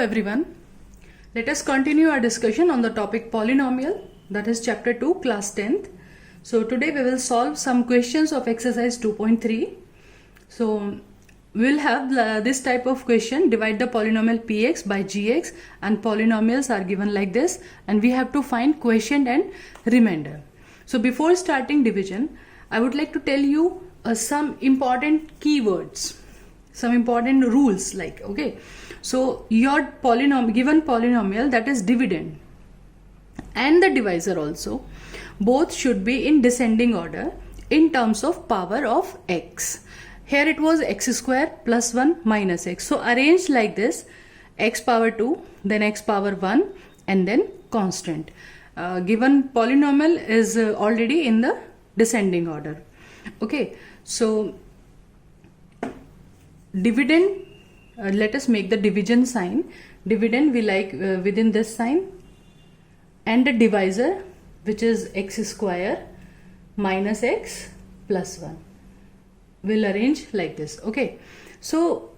everyone. Let us continue our discussion on the topic polynomial, that is chapter 2, class 10th. So today we will solve some questions of exercise 2.3. So we will have this type of question: divide the polynomial px by gx, and polynomials are given like this, and we have to find quotient and remainder. So before starting division, I would like to tell you some important keywords, some important rules, like, okay, so your given polynomial, that is dividend and the divisor also, both should be in descending order in terms of power of x. Here it was x square plus 1 minus x. So arrange like this: x power 2, then x power 1, and then constant. Given polynomial is already in the descending order. Okay, so dividend, let us make the division sign. Dividend we like within this sign, and the divisor, which is x square minus x plus 1. We'll arrange like this. Okay, so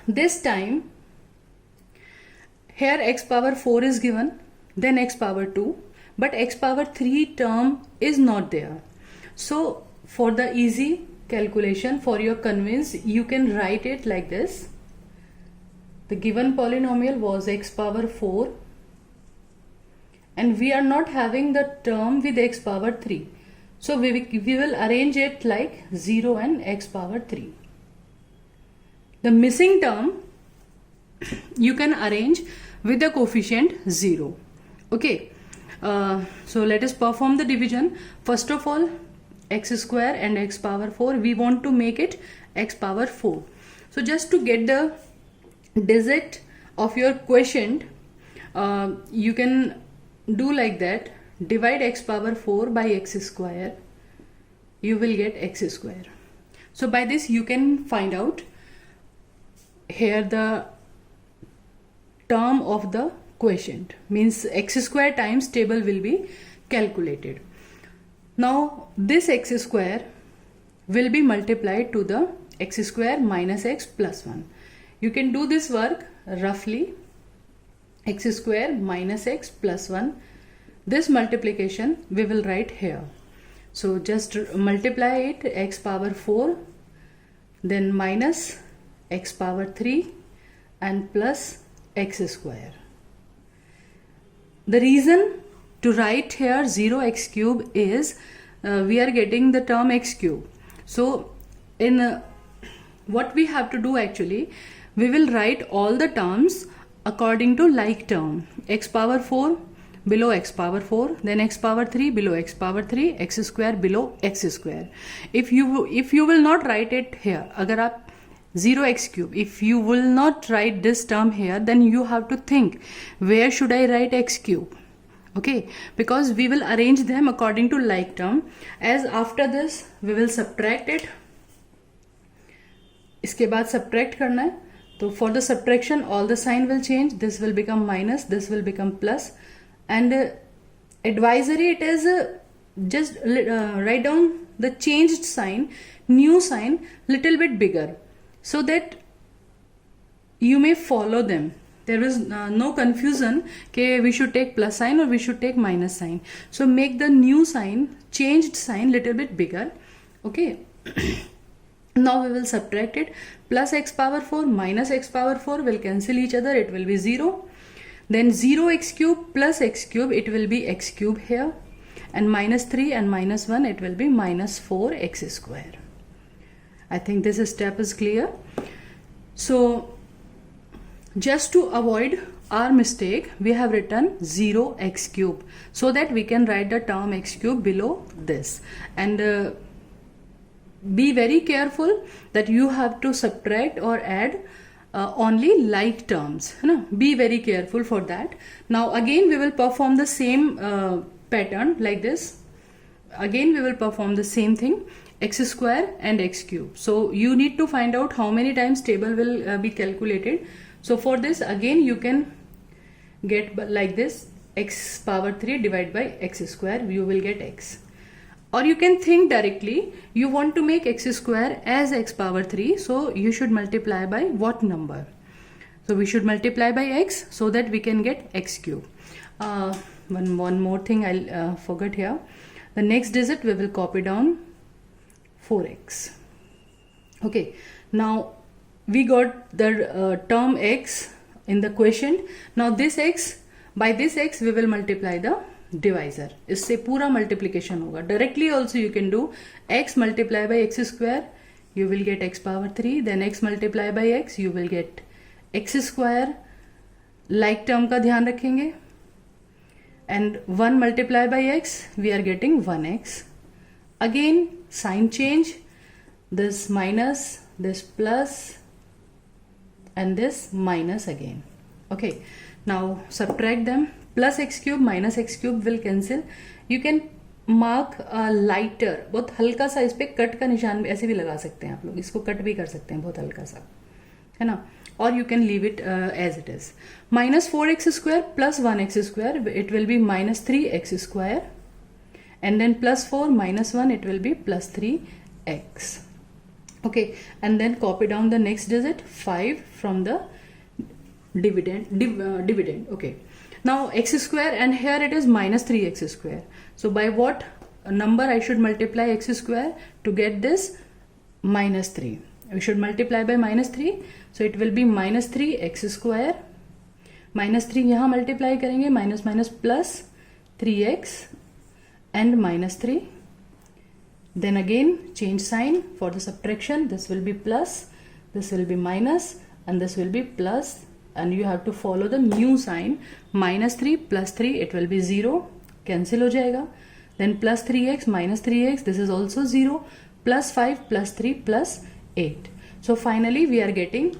this time here x power 4 is given, then x power 2, but x power 3 term is not there. So for the easy calculation, for your convenience, you can write it like this: the given polynomial was x power 4, and we are not having the term with x power 3. So we will arrange it like 0 and x power 3. The missing term you can arrange with the coefficient 0. Okay, so let us perform the division. First of all, x square and x power 4, we want to make it x power 4. So just to get the digit of your quotient, you can do like that: divide x power 4 by x square, you will get x square. So by this you can find out here the term of the quotient, means x square times table will be calculated. Now this x square will be multiplied to the x square minus x plus 1. You can do this work roughly: x square minus x plus 1. This multiplication we will write here. So just multiply it: x power 4, then minus x power 3, and plus x square. The reason to write here 0x cube is we are getting the term x cube. So in what we have to do, actually, we will write all the terms according to like term: x power 4 below x power 4, then x power 3 below x power 3, x square below x square. If you will not write it here, agar aap 0x cube, if you will not write this term here, then you have to think, where should I write x cube? Okay, because we will arrange them according to like term. As after this we will subtract it, इसके बाद subtract करना है. So for the subtraction, all the sign will change. This will become minus, this will become plus. And advisory, it is just write down the changed sign, new sign, little bit bigger, so that you may follow them. There is no confusion that we should take plus sign or we should take minus sign. So make the new sign, changed sign, little bit bigger. Okay. Now we will subtract it. Plus x power 4 minus x power 4 will cancel each other. It will be 0. Then 0x cube plus x cube, it will be x cube here. And minus 3 and minus 1, it will be minus 4x square. I think this step is clear. So just to avoid our mistake, we have written 0x cube, so that we can write the term x cube below this. And be very careful that you have to subtract or add only like terms. Be very careful for that. Now again we will perform the same pattern like this. Again we will perform the same thing: x square and x cube. So you need to find out how many times table will be calculated. So for this, again you can get like this: x power 3 divided by x square, you will get x. Or you can think directly, you want to make x square as x power 3, so you should multiply by what number? So we should multiply by x so that we can get x cube. One more thing I'll forget here. The next digit we will copy down 4x. Okay, now we got the term x in the quotient. Now this x, by this x we will multiply the divisor. इससे पूरा multiplication होगा. Directly also you can do x multiply by x square, you will get x power 3. Then x multiply by x, you will get x square. Like term का ध्यान रखेंगे. And 1 multiply by x, we are getting 1x. Again sign change. This minus, this plus, and this minus again. Okay, now subtract them. Plus x cube minus x cube will cancel. You can mark a lighter, बहुत हल्का सा इस पे cut का निशान भी ऐसे भी लगा सकते हैं आप लोग, इसको कट भी कर सकते हैं बहुत हल्का सा, है ना. Or you can leave it as it is. Minus 4x square plus 1x square, it will be minus 3x square. And then plus 4 minus 1, it will be plus 3x. Okay, and then copy down the next digit 5 from the dividend. Okay, now x square, and here it is minus 3x square. So by what number I should multiply x square to get this minus 3? We should multiply by minus 3. So it will be minus 3x square. Minus 3 यहाँ multiply करेंगे, minus minus plus 3x and minus 3. Then again change sign for the subtraction. This will be plus, this will be minus, and this will be plus, and you have to follow the new sign. Minus 3 plus 3, it will be 0, cancel हो जाएगा. Then plus 3x minus 3x, this is also 0. Plus 5 plus 3 plus 8. So finally we are getting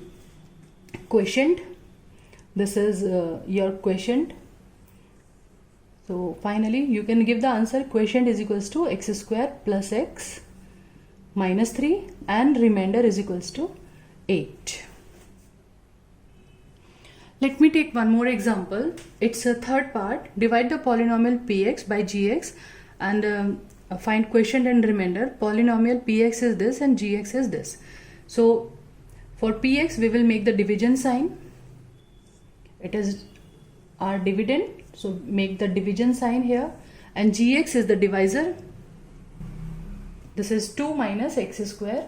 quotient. This is your quotient. So finally you can give the answer. Quotient is equals to x square plus x minus 3 and remainder is equals to 8. Let me take one more example. It's a third part. Divide the polynomial px by gx and find quotient and remainder. Polynomial px is this and gx is this. So for px we will make the division sign. It is our dividend, so make the division sign here, and gx is the divisor. This is 2 minus x square.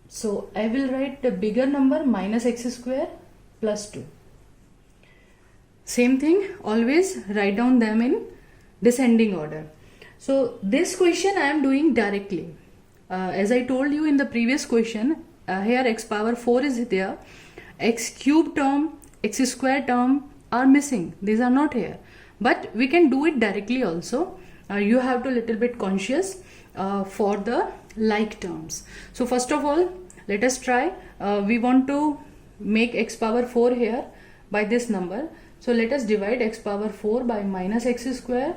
So I will write the bigger number minus x square plus 2. Same thing, always write down them in descending order. So this question I am doing directly. As I told you in the previous question, here x power 4 is there. X cube term, x square term are missing. These are not here. But we can do it directly also. You have to little bit conscious for the like terms. So first of all, let us try. We want to make x power 4 here by this number. So let us divide x power 4 by minus x square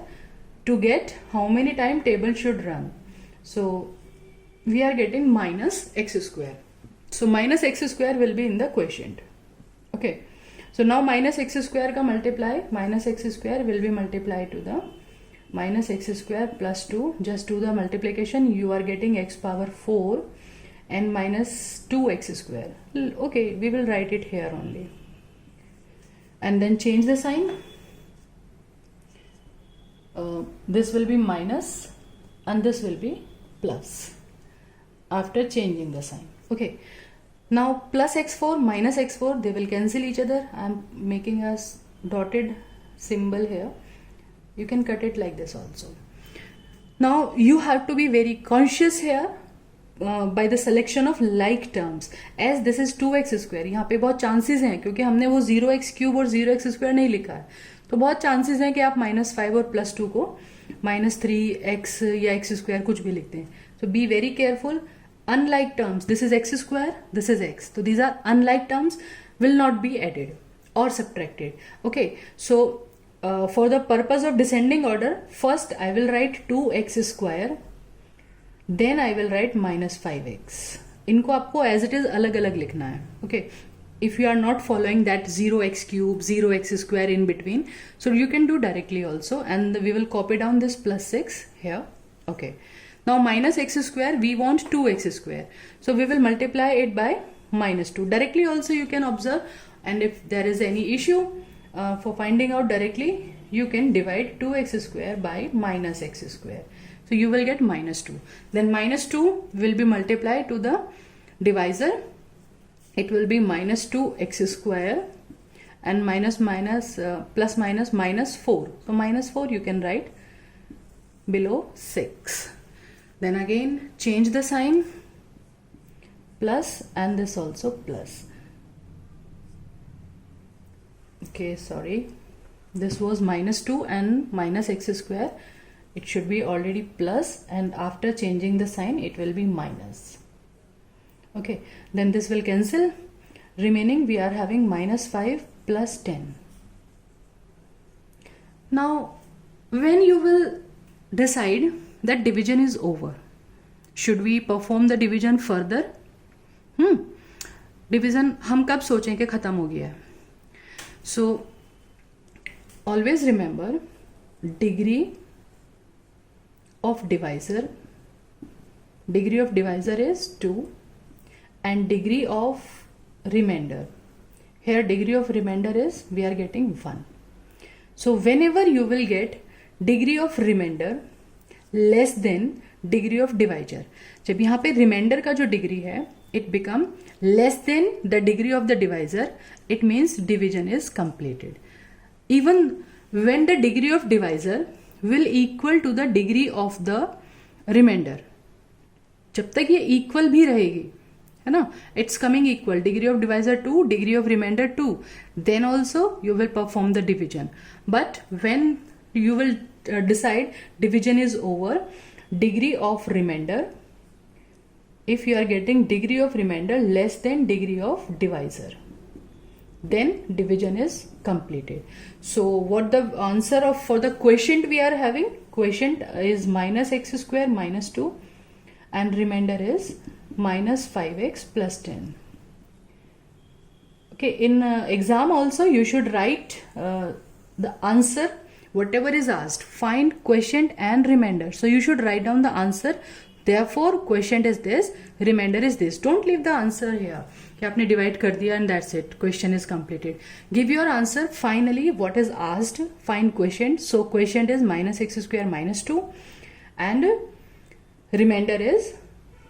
to get how many time table should run. So we are getting minus x square. So minus x square will be in the quotient. Okay. So now minus x square ka multiply, minus x square will be multiplied to the minus x square plus 2. Just do the multiplication. You are getting x power 4 and minus 2x square. Okay, we will write it here only. And then change the sign. This will be minus and this will be plus after changing the sign. Okay. Now plus x4 minus x4, they will cancel each other. I am making a dotted symbol here. You can cut it like this also. Now you have to be very conscious here by the selection of like terms. As this is 2x square, यहाँ पे बहुत chances हैं क्योंकि हमने वो 0x cube और 0x square नहीं लिखा है, तो बहुत chances हैं कि आप -5 और +2 को -3x या x square कुछ भी लिखते हैं. So be very careful. Unlike terms, this is x square, this is x. So these are unlike terms, will not be added or subtracted. Okay, so for the purpose of descending order, first I will write 2x square, then I will write -5x. इनको आपको as it is अलग अलग लिखना है. Okay, if you are not following that 0x cube, 0x square in between, so you can do directly also, and we will copy down this +6 here. Okay. Now minus x square, we want 2x square. So we will multiply it by -2. Directly also you can observe and if there is any issue for finding out directly, you can divide 2x square by minus x square. So you will get minus 2. Then minus 2 will be multiplied to the divisor. It will be minus 2x square, and plus minus 4. So minus 4 you can write below 6. Then again change the sign, plus, and this also plus. Okay, sorry, this was minus 2 and minus x square. It should be already plus, and after changing the sign it will be minus. Okay, then this will cancel. Remaining we are having minus 5 plus 10. Now when you will decide that division is over, should we perform the division further? Division हम कब सोचें कि खत्म हो गया है? So always remember, degree of divisor is 2, and degree of remainder, here degree of remainder is, we are getting 1. So whenever you will get degree of remainder less than degree of divisor, जब यहाँ पे remainder का जो degree है it become less than the degree of the divisor, it means division is completed. Even when the degree of divisor will equal to the degree of the remainder, जब तक ये equal भी रहेगी, है ना, it's coming equal, degree of divisor 2, degree of remainder 2, then also you will perform the division. But when you will decide division is over, degree of remainder, if you are getting degree of remainder less than degree of divisor, then division is completed. So what the answer for the quotient we are having, quotient is minus x square minus 2, and remainder is minus 5x plus 10. Okay, in exam also you should write the answer, whatever is asked, find quotient and remainder. So you should write down the answer. Therefore quotient is this, remainder is this. Don't leave the answer here कि आपने divide कर दिया and that's it, question is completed. Give your answer finally what is asked, find quotient. So quotient is minus x square minus 2, and remainder is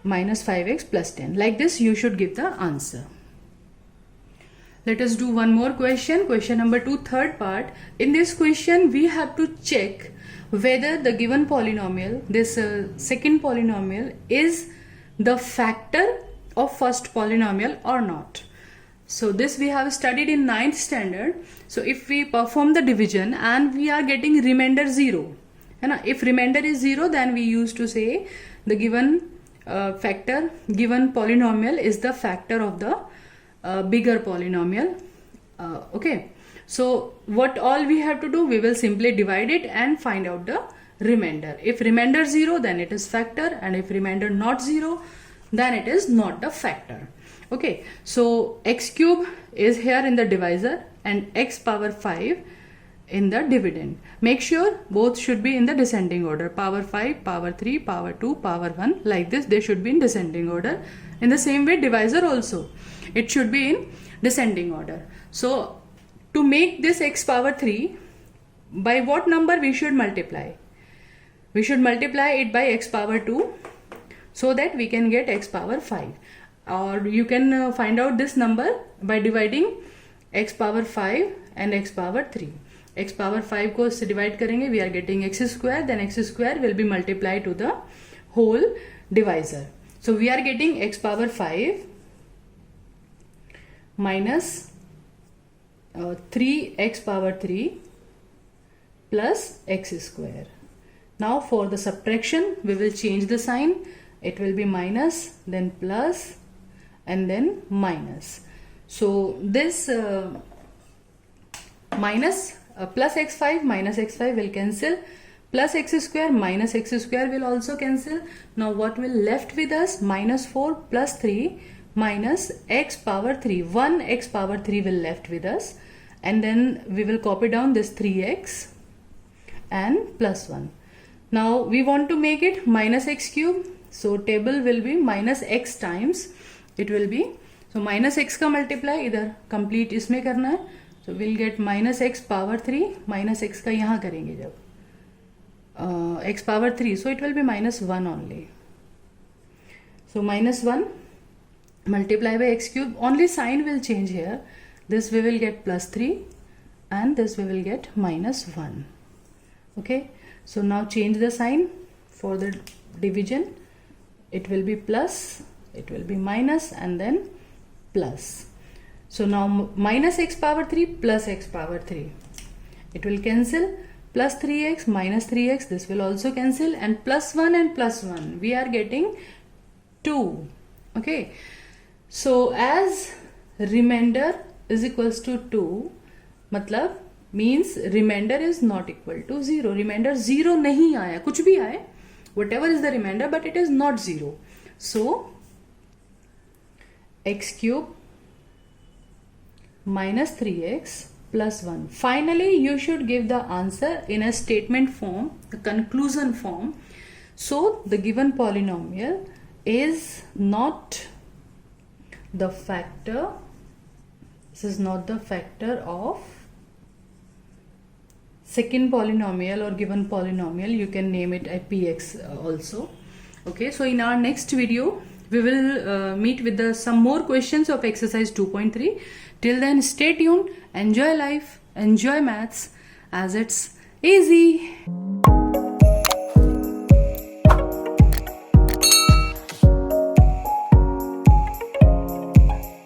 minus 5x plus 10. Like this you should give the answer. Let us do one more question. Question number 2, third part. In this question we have to check whether the given polynomial, this second polynomial, is the factor of first polynomial or not. So this we have studied in 9th standard. So if we perform the division and we are getting remainder 0, if remainder is 0, then we used to say the given factor, given polynomial is the factor of the bigger polynomial. Okay, so what all we have to do, we will simply divide it and find out the remainder. If remainder 0, then it is factor, and if remainder not 0, then it is not the factor. Okay, so x cube is here in the divisor and x power 5 in the dividend. Make sure both should be in the descending order, power 5, power 3, power 2, power 1, like this they should be in descending order. In the same way divisor also, it should be in descending order. So to make this x power 3, by what number we should multiply? We should multiply it by x power 2 so that we can get x power 5. Or you can find out this number by dividing x power 5 and x power 3. X power 5 को से divide करेंगे, we are getting x square, then x square will be multiplied to the whole divisor. So we are getting x power 5 minus 3x power 3 plus x square. Now for the subtraction we will change the sign. It will be minus, then plus, and then minus. So this minus plus x5 minus x5 will cancel, plus x square minus x square will also cancel. Now what will left with us? Minus 4 plus 3 minus x power 3. 1 x power 3 will left with us, and then we will copy down this 3x and plus 1. Now we want to make it minus x cube. So table will be minus x times it will be. So minus x का multiply इधर complete इसमें करना है. So we'll get minus x power 3 minus x का यहाँ करेंगे जब x power 3, so it will be minus 1 only. So minus 1 multiply by x cube, only sign will change here. This we will get plus 3 and this we will get minus 1. Okay, so now change the sign for the division. It will be plus, it will be minus and then plus. So now minus x power 3 plus x power 3. It will cancel. Plus 3x minus 3x, this will also cancel, and plus 1 and plus 1, we are getting 2. Okay, so as remainder is equals to 2, matlab means remainder is not equal to 0. Remainder 0 nahi aaya, kuch bhi aaye, whatever is the remainder, but it is not 0. So x cube minus 3x plus 1. Finally, you should give the answer in a statement form, the conclusion form. So, the given polynomial is not the factor, this is not the factor of second polynomial or given polynomial. You can name it a px also. Okay, so in our next video, we will meet with some more questions of exercise 2.3. Till then, stay tuned, enjoy life, enjoy maths as it's easy.